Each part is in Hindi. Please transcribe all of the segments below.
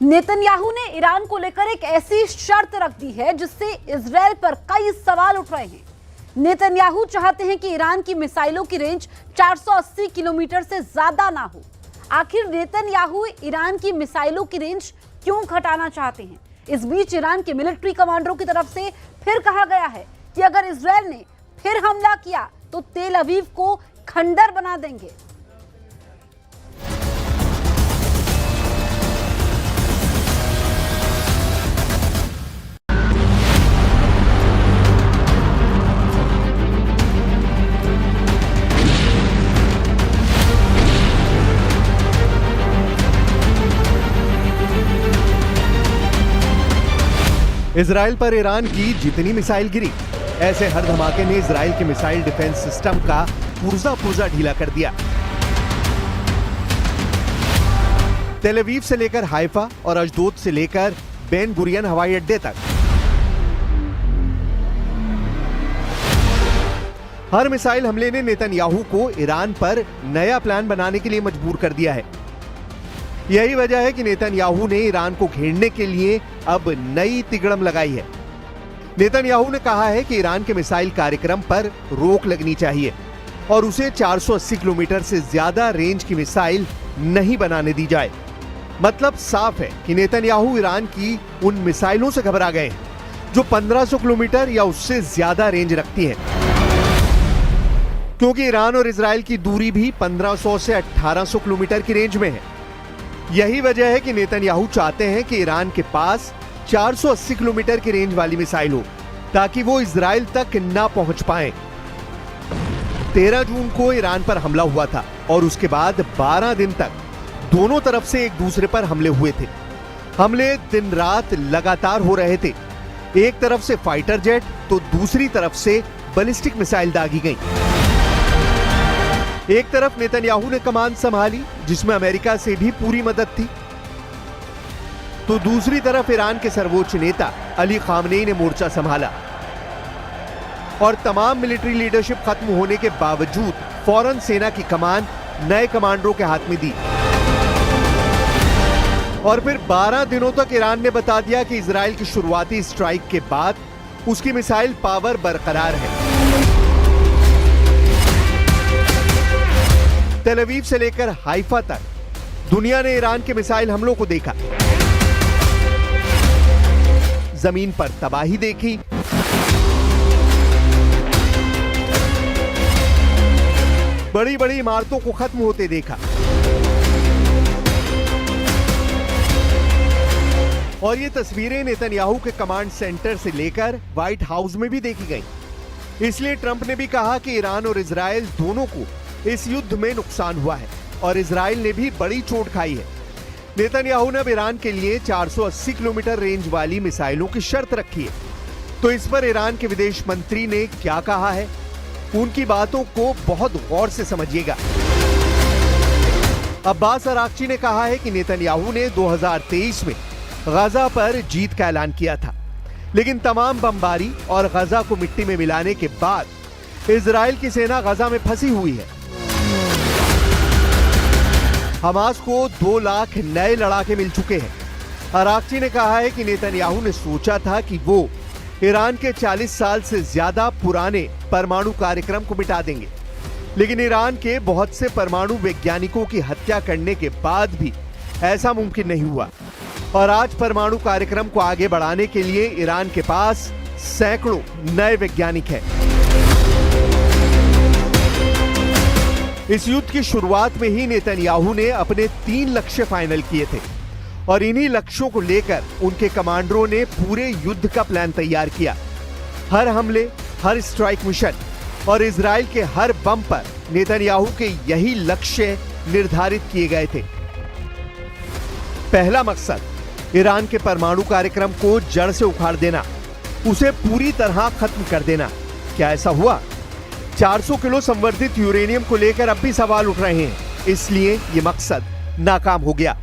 नेतन्याहू ने ईरान को लेकर एक ऐसी शर्त रख दी है जिससे इजरायल पर कई सवाल उठ रहे हैं। नेतन्याहू चाहते हैं कि ईरान की मिसाइलों की रेंज 480 किलोमीटर से ज्यादा ना हो। आखिर नेतन्याहू ईरान की मिसाइलों की रेंज क्यों घटाना चाहते हैं? इस बीच ईरान के मिलिट्री कमांडरों की तरफ से फिर कहा गया है कि अगर इजरायल ने फिर हमला किया तो तेल अवीव को खंडर बना देंगे। इजराइल पर ईरान की जितनी मिसाइल गिरी, ऐसे हर धमाके ने इजराइल के मिसाइल डिफेंस सिस्टम का पुर्जा ढीला कर दिया। तेल अवीव से लेकर हाइफा और अशदोद से लेकर बेन गुरियन हवाई अड्डे तक हर मिसाइल हमले ने नेतन्याहू को ईरान पर नया प्लान बनाने के लिए मजबूर कर दिया है। यही वजह है कि नेतन्याहू ने ईरान को घेरने के लिए अब नई तिगड़म लगाई है। नेतन्याहू ने कहा है कि ईरान के मिसाइल कार्यक्रम पर रोक लगनी चाहिए और उसे 480 किलोमीटर से ज्यादा रेंज की मिसाइल नहीं बनाने दी जाए। मतलब साफ है कि नेतन्याहू ईरान की उन मिसाइलों से घबरा गए हैं जो 1500 किलोमीटर या उससे ज्यादा रेंज रखती हैं, क्योंकि ईरान और इजराइल की दूरी भी 1500 से 1800 किलोमीटर की रेंज में है। यही वजह है कि नेतन्याहू चाहते हैं कि ईरान के पास 480 किलोमीटर की रेंज वाली मिसाइल हो ताकि वो इजराइल तक ना पहुंच पाए। 13 जून को ईरान पर हमला हुआ था और उसके बाद 12 दिन तक दोनों तरफ से एक दूसरे पर हमले हुए थे। हमले दिन रात लगातार हो रहे थे। एक तरफ से फाइटर जेट तो दूसरी तरफ से बैलिस्टिक मिसाइल दागी गई। एक तरफ नेतन्याहू ने कमान संभाली जिसमें अमेरिका से भी पूरी मदद थी, तो दूसरी तरफ ईरान के सर्वोच्च नेता अली खामनेई ने मोर्चा संभाला और तमाम मिलिट्री लीडरशिप खत्म होने के बावजूद फौरन सेना की कमान नए कमांडरों के हाथ में दी। और फिर 12 दिनों तक ईरान ने बता दिया कि इजराइल की शुरुआती स्ट्राइक के बाद उसकी मिसाइल पावर बरकरार है। तेल अवीव से लेकर हाइफा तक दुनिया ने ईरान के मिसाइल हमलों को देखा, जमीन पर तबाही देखी, बड़ी बड़ी इमारतों को खत्म होते देखा और ये तस्वीरें नेतन्याहू के कमांड सेंटर से लेकर व्हाइट हाउस में भी देखी गई। इसलिए ट्रंप ने भी कहा कि ईरान और इजराइल दोनों को इस युद्ध में नुकसान हुआ है और इजराइल ने भी बड़ी चोट खाई है। नेतन्याहू ने अब ईरान के लिए 480 किलोमीटर रेंज वाली मिसाइलों की शर्त रखी है। तो इस पर ईरान के विदेश मंत्री ने क्या कहा है, उनकी बातों को बहुत गौर से समझिएगा। अब्बास अराक्ची ने कहा है कि नेतन्याहू ने 2023 में गजा पर जीत का ऐलान किया था, लेकिन तमाम बमबारी और गजा को मिट्टी में मिलाने के बाद इजराइल की सेना गजा में फंसी हुई है। हमास को 2 लाख नए लड़ाके मिल चुके हैं। अराक्ची ने कहा है कि नेतन्याहू ने सोचा था कि वो ईरान के 40 साल से ज्यादा पुराने परमाणु कार्यक्रम को मिटा देंगे, लेकिन ईरान के बहुत से परमाणु वैज्ञानिकों की हत्या करने के बाद भी ऐसा मुमकिन नहीं हुआ और आज परमाणु कार्यक्रम को आगे बढ़ाने के लिए ईरान के पास सैकड़ों नए वैज्ञानिक हैं। इस युद्ध की शुरुआत में ही नेतन्याहू ने अपने 3 लक्ष्य फाइनल किए थे और इन्हीं लक्ष्यों को लेकर उनके कमांडरों ने पूरे युद्ध का प्लान तैयार किया। हर हमले, हर स्ट्राइक मिशन और इजराइल के हर बम पर नेतन्याहू के यही लक्ष्य निर्धारित किए गए थे। पहला मकसद ईरान के परमाणु कार्यक्रम को जड़ से उखाड़ देना, उसे पूरी तरह खत्म कर देना। क्या ऐसा हुआ? 400 किलो संवर्धित यूरेनियम को लेकर अब भी सवाल उठ रहे हैं, इसलिए यह मकसद नाकाम हो गया।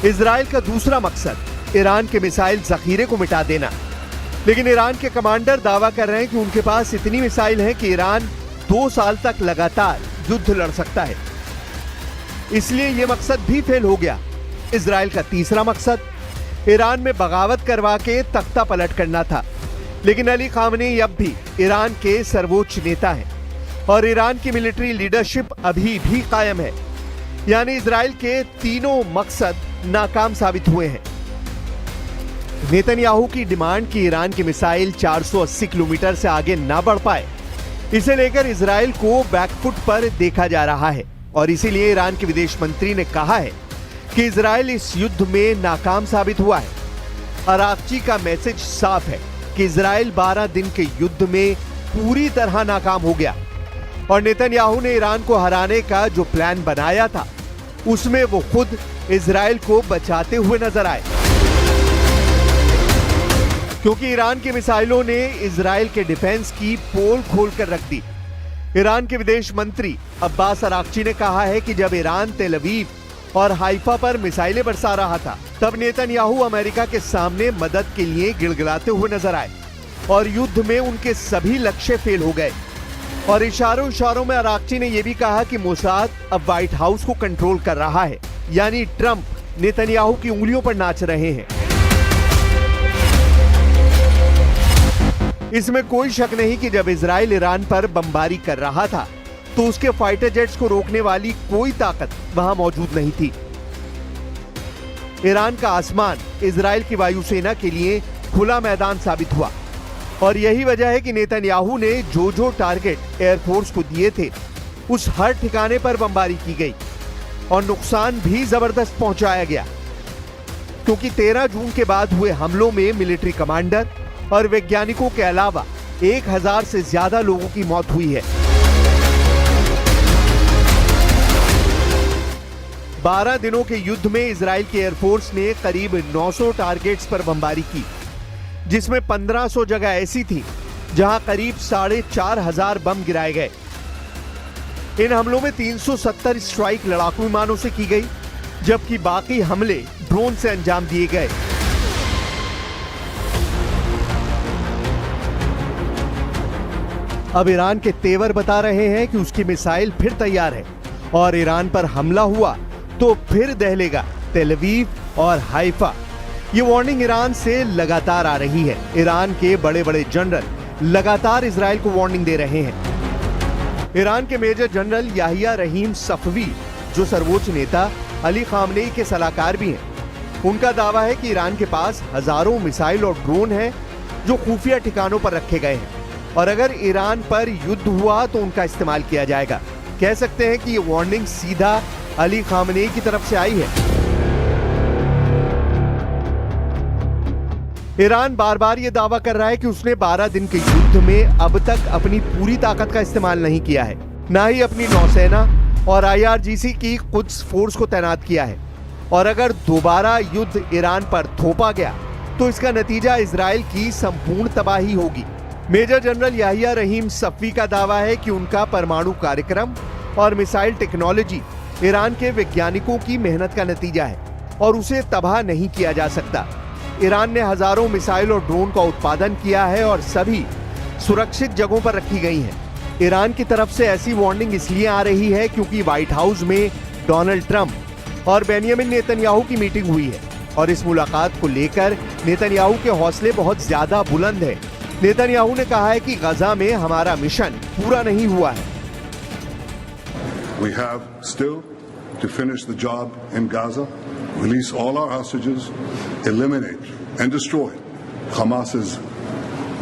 इजराइल का दूसरा मकसद ईरान के मिसाइल जखीरे को मिटा देना, लेकिन ईरान के कमांडर दावा कर रहे हैं कि उनके पास इतनी मिसाइल है कि ईरान 2 साल तक लगातार युद्ध लड़ सकता है। इसलिए यह मकसद भी फेल हो गया इजराइल का तीसरा मकसद ईरान में बगावत करवा के तख्ता पलट करना था। लेकिन अली खामनेई अब भी ईरान के सर्वोच्च नेता हैं और ईरान की मिलिट्री लीडरशिप अभी भी कायम है। यानी इजराइल के तीनों मकसद नाकाम साबित हुए हैं। नेतन्याहू की डिमांड कि ईरान की मिसाइल 480 किलोमीटर से आगे ना बढ़ पाए, इसे लेकर इजराइल को बैकफुट पर देखा जा रहा है और इसीलिए ईरान के विदेश मंत्री ने कहा है कि इजराइल इस युद्ध में नाकाम साबित हुआ है। अरागची का मैसेज साफ है कि इजराइल 12 दिन के युद्ध में पूरी तरह नाकाम हो गया और नेतन्याहू ने ईरान को हराने का जो प्लान बनाया था उसमें वो खुद इजराइल को बचाते हुए नजर आए, क्योंकि ईरान की मिसाइलों ने इजराइल के डिफेंस की पोल खोलकर रख दी। ईरान के विदेश मंत्री अब्बास अरागची ने कहा है कि जब ईरान तेल अवीव और हाइफा पर मिसाइलें बरसा रहा था, तब नेतन्याहू अमेरिका के सामने मदद के लिए गिड़गिड़ाते हुए नजर आए और युद्ध में उनके सभी लक्ष्य फेल हो गए। और इशारों में अरागची ने यह भी कहा कि मोसाद अब व्हाइट हाउस को कंट्रोल कर रहा है, यानी ट्रंप नेतन्याहू की उंगलियों पर नाच रहे हैं। इसमें कोई शक नहीं कि जब इजराइल ईरान पर बमबारी कर रहा था तो उसके फाइटर जेट्स को रोकने वाली कोई ताकत वहां मौजूद नहीं थी। ईरान का आसमान इजराइल की वायुसेना के लिए खुला मैदान साबित हुआ और यही वजह है कि नेतन्याहू ने जो टारगेट एयरफोर्स को दिए थे उस हर ठिकाने पर बमबारी की गई और नुकसान भी जबरदस्त पहुंचाया गया, क्योंकि 13 जून के बाद हुए हमलों में मिलिट्री कमांडर और वैज्ञानिकों के अलावा 1000 से ज्यादा लोगों की मौत हुई है। 12 दिनों के युद्ध में इजराइल की एयरफोर्स ने करीब 900 टारगेट्स पर बमबारी की, जिसमें 1500 जगह ऐसी थी जहां करीब 4500 बम गिराए गए। इन हमलों में 370 स्ट्राइक लड़ाकू विमानों से की गई, जबकि बाकी हमले ड्रोन से अंजाम दिए गए। अब ईरान के तेवर बता रहे हैं कि उसकी मिसाइल फिर तैयार है और ईरान पर हमला हुआ तो फिर दहलेगा तेल अवीव और हाइफा। ये वार्निंग ईरान से लगातार आ रही है। ईरान के बड़े बड़े जनरल लगातार इजराइल को वार्निंग दे रहे हैं। ईरान के मेजर जनरल याहिया रहीम सफवी, जो सर्वोच्च नेता अली खामनेई के सलाहकार भी हैं, उनका दावा है कि ईरान के पास हजारों मिसाइल और ड्रोन हैं जो खुफिया ठिकानों पर रखे गए हैं और अगर ईरान पर युद्ध हुआ तो उनका इस्तेमाल किया जाएगा। कह सकते हैं कि ये वार्निंग सीधा अली खामनेई की तरफ से आई है। ईरान बार बार ये दावा कर रहा है कि उसने 12 दिन के युद्ध में अब तक अपनी पूरी ताकत का इस्तेमाल नहीं किया है, ना ही अपनी नौसेना और IRGC की कुद्स फोर्स को तैनात किया है। और अगर दोबारा युद्ध ईरान पर थोपा गया तो इसका नतीजा इजराइल की संपूर्ण तबाही होगी। मेजर जनरल याहिया रहीम सफवी का दावा है कि उनका परमाणु कार्यक्रम और मिसाइल टेक्नोलॉजी ईरान के वैज्ञानिकों की मेहनत का नतीजा है और उसे तबाह नहीं किया जा सकता। ईरान ने हजारों मिसाइल और ड्रोन का उत्पादन किया है और सभी सुरक्षित जगहों पर रखी गई हैं। ईरान की तरफ से ऐसी वार्निंग इसलिए आ रही है क्योंकि व्हाइट हाउस में डोनाल्ड ट्रंप और बेंजामिन नेतन्याहू की मीटिंग हुई है और इस मुलाकात को लेकर नेतन्याहू के हौसले बहुत ज्यादा बुलंद है। नेतन्याहू ने कहा है कि गजा में हमारा मिशन पूरा नहीं हुआ है। We have still to finish the job in Gaza, release all our hostages, eliminate and destroy Hamas's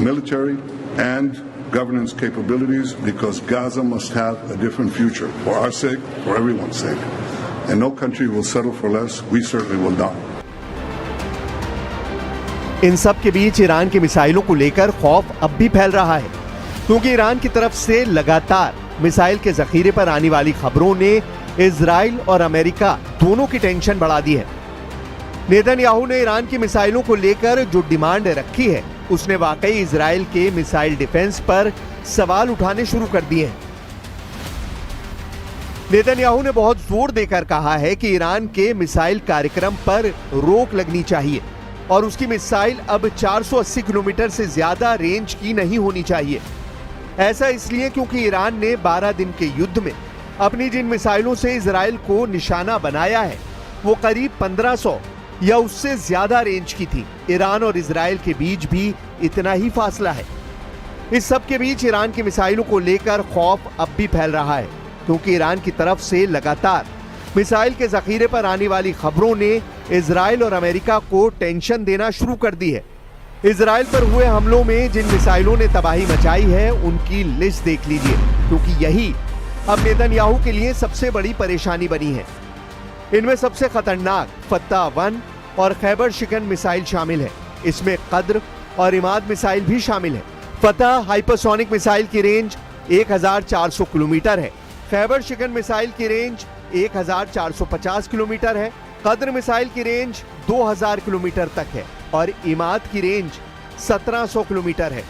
military and governance capabilities, because Gaza must have a different future for our sake, for everyone's sake. And no country will settle for less. We certainly will not. इन सब के बीच ईरान की मिसाइलों को लेकर खौफ अब भी फैल रहा है, क्योंकि ईरान की तरफ से लगातार मिसाइल के जखीरे पर आने वाली खबरों ने इजराइल और अमेरिका दोनों की टेंशन बढ़ा दी है। नेतन्याहू ने ईरान की मिसाइलों को लेकर जो डिमांड रखी है, उसने वाकई इजराइल के मिसाइल डिफेंस पर सवाल उठाने शुरू कर दिए हैं। नेतन्याहू ने बहुत जोर देकर कहा है कि ईरान के मिसाइल कार्यक्रम पर रोक लगनी चाहिए और उसकी मिसाइल अब 480 किलोमीटर से ज्यादा रेंज की नहीं होनी चाहिए। ऐसा इसलिए क्योंकि ईरान ने 12 दिन के युद्ध में अपनी जिन मिसाइलों से इजराइल को निशाना बनाया है, वो करीब 1500 या उससे ज्यादा रेंज की थी। ईरान और इजराइल के बीच भी इतना ही फासला है। इस सब के बीच ईरान की मिसाइलों को लेकर खौफ अब भी फैल रहा है, क्योंकि ईरान की तरफ से लगातार मिसाइल के जखीरे पर आने वाली खबरों ने इजराइल और अमेरिका को टेंशन देना शुरू कर दी है। इजराइल पर हुए हमलों में जिन मिसाइलों ने तबाही मचाई है उनकी लिस्ट देख लीजिए, क्योंकि यही अब नेतन्याहू के लिए सबसे बड़ी परेशानी बनी है। इनमें सबसे खतरनाक फत्ता-1 और खैबर शिकन मिसाइल शामिल है। इसमें कद्र और इमाद मिसाइल भी शामिल है। फतह हाइपरसोनिक मिसाइल की रेंज 1400 किलोमीटर है। खैबर शिकन मिसाइल की रेंज 1450 किलोमीटर है। कद्र मिसाइल की रेंज 2000 किलोमीटर तक है और इमाद की रेंज 1700 किलोमीटर है।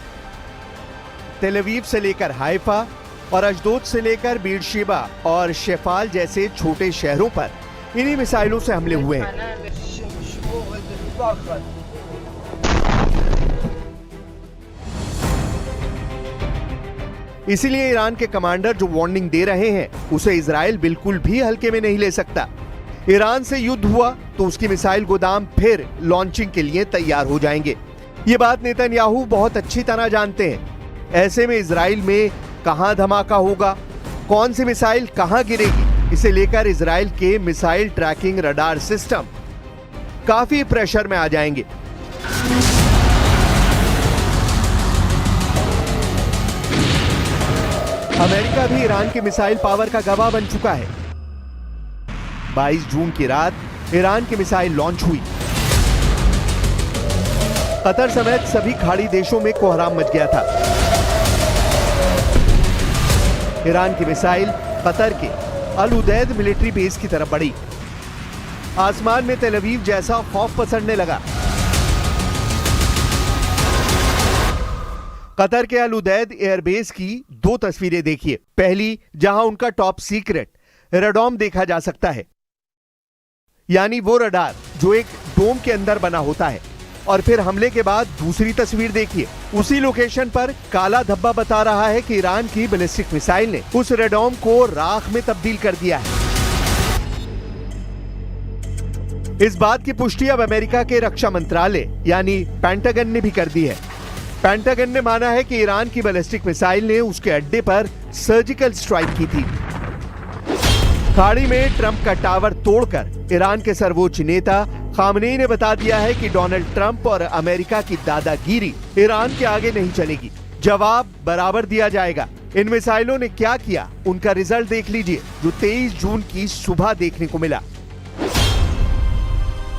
तेल अवीव से लेकर हाइफा और अशदोद से लेकर बीरशेबा और शेफाल जैसे छोटे शहरों पर इन्हीं मिसाइलों से हमले हुए हैं। इसीलिए ईरान के कमांडर जो वार्निंग दे रहे हैं उसे इजराइल बिल्कुल भी हल्के में नहीं ले सकता। ईरान से युद्ध हुआ तो उसकी मिसाइल गोदाम फिर लॉन्चिंग के लिए तैयार हो जाएंगे। ये बात नेतन्याहू बहुत अच्छी तरह जानते हैं। ऐसे में इजराइल में कहां धमाका होगा, कौन सी मिसाइल कहां गिरेगी, इसे लेकर इजराइल के मिसाइल ट्रैकिंग रडार सिस्टम काफी प्रेशर में आ जाएंगे। अमेरिका भी ईरान की मिसाइल पावर का गवाह बन चुका है। 22 जून की रात ईरान की मिसाइल लॉन्च हुई। कतर समेत सभी खाड़ी देशों में कोहराम मच गया था। ईरान की मिसाइल कतर के अल उदैद मिलिट्री बेस की तरफ बढ़ी। आसमान में तेल अवीव जैसा खौफ पसरने लगा। कतर के अल उदैद एयरबेस की 2 तस्वीरें देखिए। पहली, जहां उनका टॉप सीक्रेट रडार देखा जा सकता है, यानी वो रडार जो एक डोम के अंदर बना होता है। और फिर हमले के बाद दूसरी तस्वीर देखिए। उसी लोकेशन पर काला धब्बा बता रहा है कि ईरान की बैलिस्टिक मिसाइल ने उस रडार को राख में तब्दील कर दिया है। इस बात की पुष्टि अब अमेरिका के रक्षा मंत्रालय यानी पेंटागन ने भी कर दी है। पेंटागन ने माना है कि ईरान की बैलिस्टिक मिसाइल ने उसके अड्डे पर सर्जिकल स्ट्राइक की थी। खाड़ी में ट्रंप का टावर तोड़कर ईरान के सर्वोच्च नेता खामनेई ने बता दिया है कि डोनाल्ड ट्रंप और अमेरिका की दादागिरी ईरान के आगे नहीं चलेगी। जवाब बराबर दिया जाएगा। इन मिसाइलों ने क्या किया, उनका रिजल्ट देख लीजिए, जो 23 जून की सुबह देखने को मिला।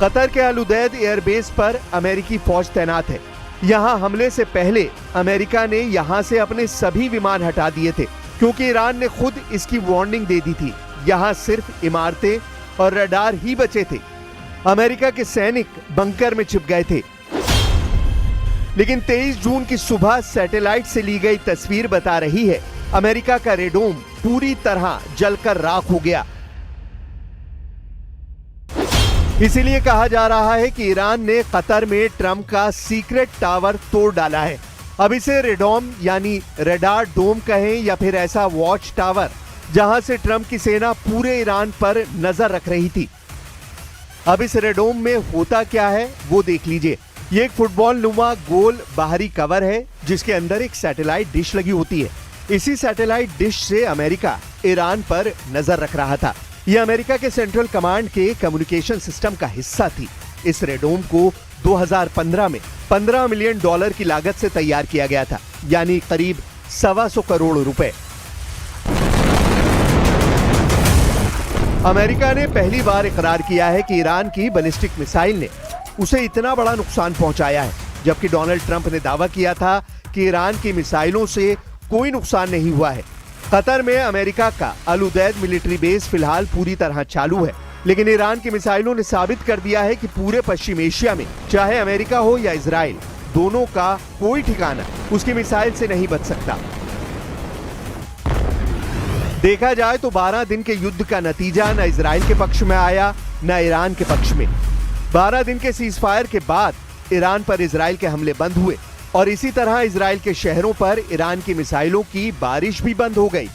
कतर के अल उदैद एयरबेस पर अमेरिकी फौज तैनात है। यहां हमले से पहले अमेरिका ने यहां से अपने सभी विमान हटा दिए थे, क्योंकि ईरान ने खुद इसकी वार्निंग दे दी थी। यहां सिर्फ इमारतें और रडार ही बचे थे। अमेरिका के सैनिक बंकर में छिप गए थे। लेकिन 23 जून की सुबह सैटेलाइट से ली गई तस्वीर बता रही है अमेरिका का रेडोम पूरी तरह जलकर राख हो गया। इसीलिए कहा जा रहा है कि ईरान ने कतर में ट्रंप का सीक्रेट टावर तोड़ डाला है। अब इसे रेडोम यानी रडार डोम कहें या फिर ऐसा वॉच टावर जहां से ट्रंप की सेना पूरे ईरान पर नजर रख रही थी। अब इस रेडोम में होता क्या है वो देख लीजिए। ये एक फुटबॉल नुमा गोल बाहरी कवर है जिसके अंदर एक सैटेलाइट डिश लगी होती है। इसी सैटेलाइट डिश से अमेरिका ईरान पर नजर रख रहा था। यह अमेरिका के सेंट्रल कमांड के कम्युनिकेशन सिस्टम का हिस्सा थी। इस रेडोम को 2015 में $15 मिलियन की लागत से तैयार किया गया था, यानी करीब 125 करोड़ रुपए। अमेरिका ने पहली बार इकरार किया है कि ईरान की बैलिस्टिक मिसाइल ने उसे इतना बड़ा नुकसान पहुंचाया है, जबकि डोनाल्ड ट्रंप ने दावा किया था कि ईरान की मिसाइलों से कोई नुकसान नहीं हुआ है। कतर में अमेरिका का अल उदैद मिलिट्री बेस फिलहाल पूरी तरह चालू है, लेकिन ईरान की मिसाइलों ने साबित कर दिया है कि पूरे पश्चिम एशिया में चाहे अमेरिका हो या इजराइल, दोनों का कोई ठिकाना उसकी मिसाइल से नहीं बच सकता। देखा जाए तो 12 दिन के युद्ध का नतीजा न इजराइल के पक्ष में आया न ईरान के पक्ष में। 12 दिन के सीजफायर के बाद ईरान पर इजराइल के हमले बंद हुए और इसी तरह इजराइल के शहरों पर ईरान की मिसाइलों की बारिश भी बंद हो गई।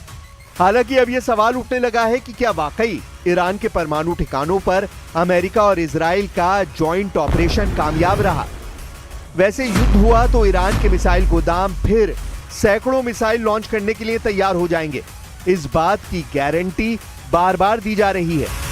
हालांकि अब यह सवाल उठने लगा है कि क्या वाकई ईरान के परमाणु ठिकानों पर अमेरिका और इजराइल का जॉइंट ऑपरेशन कामयाब रहा। वैसे युद्ध हुआ तो ईरान के मिसाइल गोदाम फिर सैकड़ों मिसाइल लॉन्च करने के लिए तैयार हो जाएंगे। इस बात की गारंटी बार बार दी जा रही है।